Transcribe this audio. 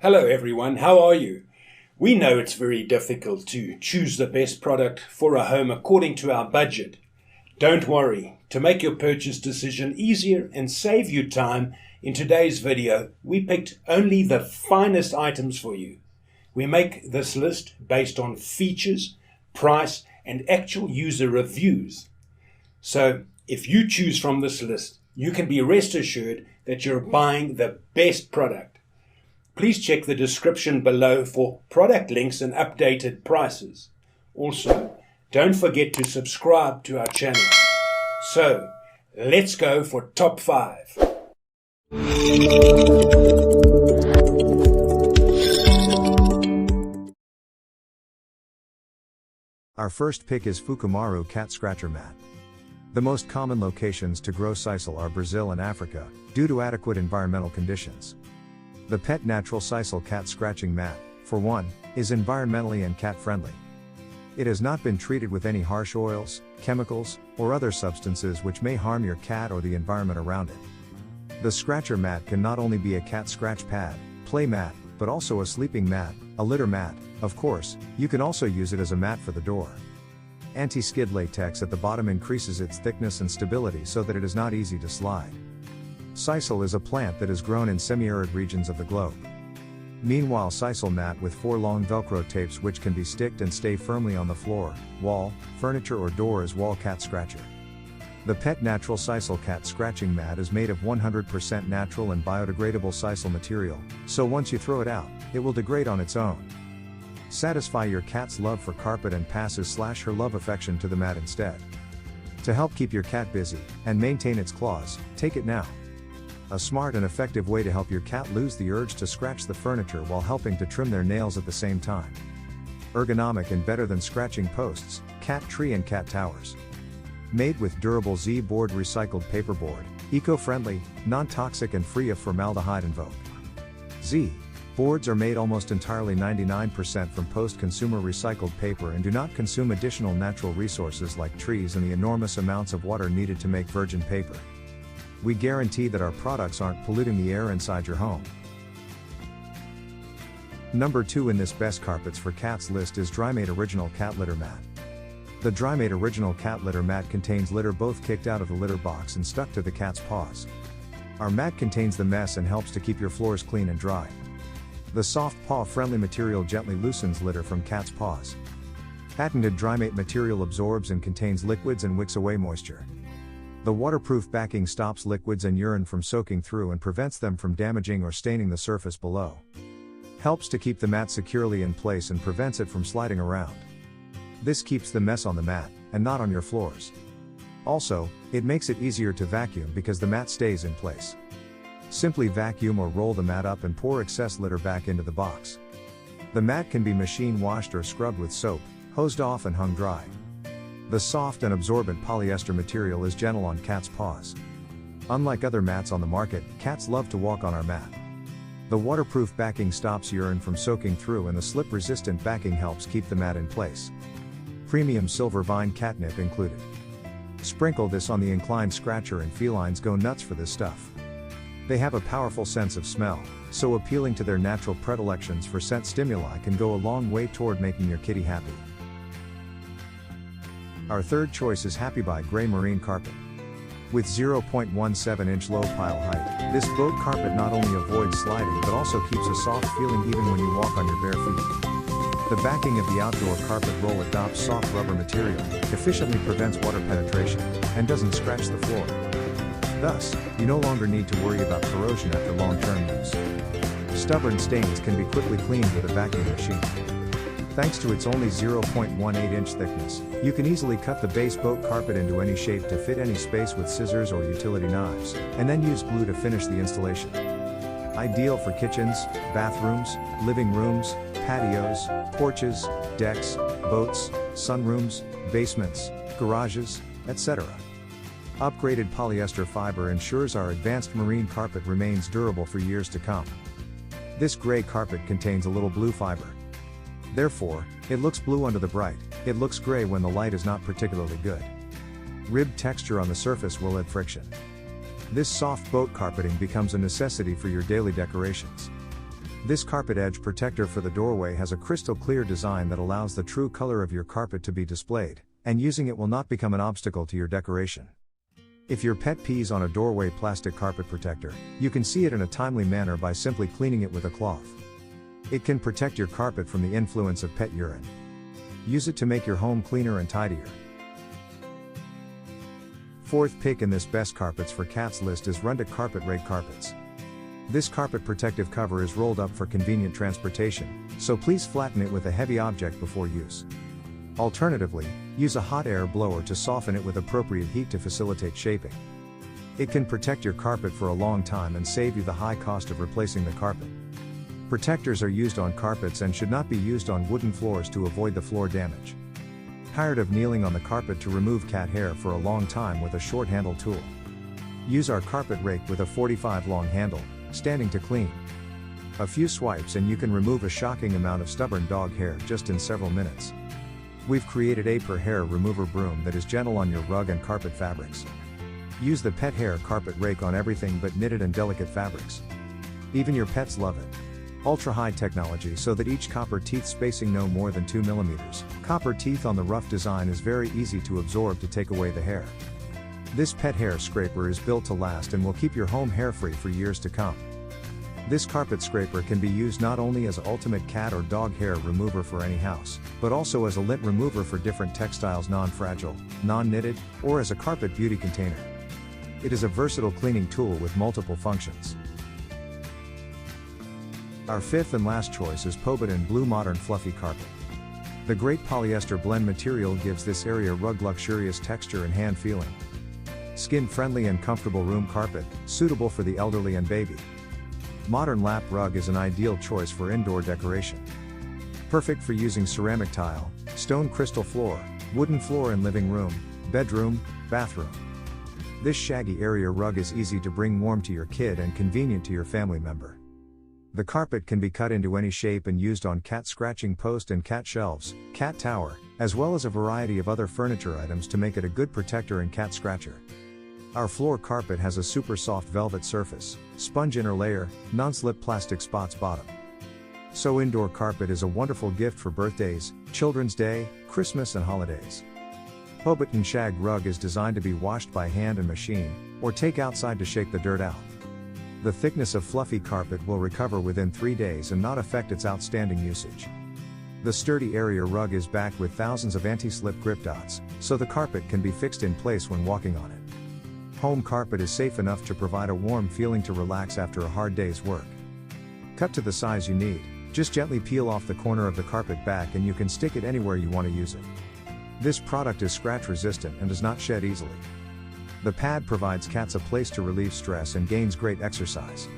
Hello everyone, how are you? We know it's very difficult to choose the best product for a home according to our budget. Don't worry, to make your purchase decision easier and save you time, in today's video we picked only the finest items for you. We make this list based on features, price and actual user reviews. So if you choose from this list, you can be rest assured that you're buying the best product. Please check the description below for product links and updated prices. Also, don't forget to subscribe to our channel. So, let's go for top 5. Our first pick is Fukumaru Cat Scratcher Mat. The most common locations to grow sisal are Brazil and Africa, due to adequate environmental conditions. The Pet Natural Sisal Cat Scratching Mat, for one, is environmentally and cat-friendly. It has not been treated with any harsh oils, chemicals, or other substances which may harm your cat or the environment around it. The scratcher mat can not only be a cat scratch pad, play mat, but also a sleeping mat, a litter mat. Of course, you can also use it as a mat for the door. Anti-skid latex at the bottom increases its thickness and stability so that it is not easy to slide. Sisal is a plant that is grown in semi-arid regions of the globe. Meanwhile, sisal mat with 4 long Velcro tapes which can be sticked and stay firmly on the floor, wall, furniture or door is wall cat scratcher. The Pet Natural Sisal Cat Scratching Mat is made of 100% natural and biodegradable sisal material, so once you throw it out, it will degrade on its own. Satisfy your cat's love for carpet and pass his/her love affection to the mat instead. To help keep your cat busy and maintain its claws, take it now. A smart and effective way to help your cat lose the urge to scratch the furniture while helping to trim their nails at the same time. Ergonomic and better than scratching posts, cat tree and cat towers. Made with durable Z-board recycled paperboard, eco-friendly, non-toxic and free of formaldehyde and vogue. Z boards are made almost entirely 99% from post-consumer recycled paper and do not consume additional natural resources like trees and the enormous amounts of water needed to make virgin paper. We guarantee that our products aren't polluting the air inside your home. Number 2 in this best carpets for cats list is Drymate Original Cat Litter Mat. The Drymate Original Cat Litter Mat contains litter both kicked out of the litter box and stuck to the cat's paws. Our mat contains the mess and helps to keep your floors clean and dry. The soft paw-friendly material gently loosens litter from cat's paws. Patented Drymate material absorbs and contains liquids and wicks away moisture. The waterproof backing stops liquids and urine from soaking through and prevents them from damaging or staining the surface below. Helps to keep the mat securely in place and prevents it from sliding around. This keeps the mess on the mat, and not on your floors. Also, it makes it easier to vacuum because the mat stays in place. Simply vacuum or roll the mat up and pour excess litter back into the box. The mat can be machine washed or scrubbed with soap, hosed off and hung dry. The soft and absorbent polyester material is gentle on cats' paws. Unlike other mats on the market, cats love to walk on our mat. The waterproof backing stops urine from soaking through and the slip-resistant backing helps keep the mat in place. Premium silver vine catnip included. Sprinkle this on the inclined scratcher and felines go nuts for this stuff. They have a powerful sense of smell, so appealing to their natural predilections for scent stimuli can go a long way toward making your kitty happy. Our third choice is Happy Buy Gray Marine Carpet. With 0.17-inch low pile height, this boat carpet not only avoids sliding but also keeps a soft feeling even when you walk on your bare feet. The backing of the outdoor carpet roll adopts soft rubber material, efficiently prevents water penetration, and doesn't scratch the floor. Thus, you no longer need to worry about corrosion after long-term use. Stubborn stains can be quickly cleaned with a vacuum machine. Thanks to its only 0.18-inch thickness, you can easily cut the base boat carpet into any shape to fit any space with scissors or utility knives, and then use glue to finish the installation. Ideal for kitchens, bathrooms, living rooms, patios, porches, decks, boats, sunrooms, basements, garages, etc. Upgraded polyester fiber ensures our advanced marine carpet remains durable for years to come. This gray carpet contains a little blue fiber. Therefore, it looks blue under the bright, it looks gray when the light is not particularly good. Ribbed texture on the surface will add friction. This soft boat carpeting becomes a necessity for your daily decorations. This carpet edge protector for the doorway has a crystal clear design that allows the true color of your carpet to be displayed, and using it will not become an obstacle to your decoration. If your pet pees on a doorway plastic carpet protector, you can see it in a timely manner by simply cleaning it with a cloth. It can protect your carpet from the influence of pet urine. Use it to make your home cleaner and tidier. Fourth pick in this best carpets for cats list is Rundic Carpet Rake Carpets. This carpet protective cover is rolled up for convenient transportation, so please flatten it with a heavy object before use. Alternatively, use a hot air blower to soften it with appropriate heat to facilitate shaping. It can protect your carpet for a long time and save you the high cost of replacing the carpet. Protectors are used on carpets and should not be used on wooden floors to avoid the floor damage. Tired of kneeling on the carpet to remove cat hair for a long time with a short handle tool? Use our carpet rake with a 45 long handle, standing to clean. A few swipes and you can remove a shocking amount of stubborn dog hair just in several minutes. We've created a per hair remover broom that is gentle on your rug and carpet fabrics. Use the pet hair carpet rake on everything but knitted and delicate fabrics. Even your pets love it. Ultra high technology so that each copper teeth spacing no more than 2 mm. Copper teeth on the rough design is very easy to absorb to take away the hair. This pet hair scraper is built to last and will keep your home hair free for years to come. This carpet scraper can be used not only as an ultimate cat or dog hair remover for any house, but also as a lint remover for different textiles, non-fragile, non-knitted, or as a carpet beauty container. It is a versatile cleaning tool with multiple functions. Our fifth and last choice is Pobit Blue Modern Fluffy Carpet. The great polyester blend material gives this area rug luxurious texture and hand feeling. Skin-friendly and comfortable room carpet, suitable for the elderly and baby. Modern lap rug is an ideal choice for indoor decoration. Perfect for using ceramic tile, stone crystal floor, wooden floor in living room, bedroom, bathroom. This shaggy area rug is easy to bring warm to your kid and convenient to your family member. The carpet can be cut into any shape and used on cat scratching post and cat shelves, cat tower, as well as a variety of other furniture items to make it a good protector and cat scratcher. Our floor carpet has a super soft velvet surface, sponge inner layer, non-slip plastic spots bottom. So indoor carpet is a wonderful gift for birthdays, Children's Day, Christmas and holidays. Pobit Shag Rug is designed to be washed by hand and machine, or take outside to shake the dirt out. The thickness of fluffy carpet will recover within 3 days and not affect its outstanding usage. The sturdy area rug is backed with thousands of anti-slip grip dots, so the carpet can be fixed in place when walking on it. Home carpet is safe enough to provide a warm feeling to relax after a hard day's work. Cut to the size you need, just gently peel off the corner of the carpet back and you can stick it anywhere you want to use it. This product is scratch resistant and does not shed easily. The pad provides cats a place to relieve stress and gains great exercise.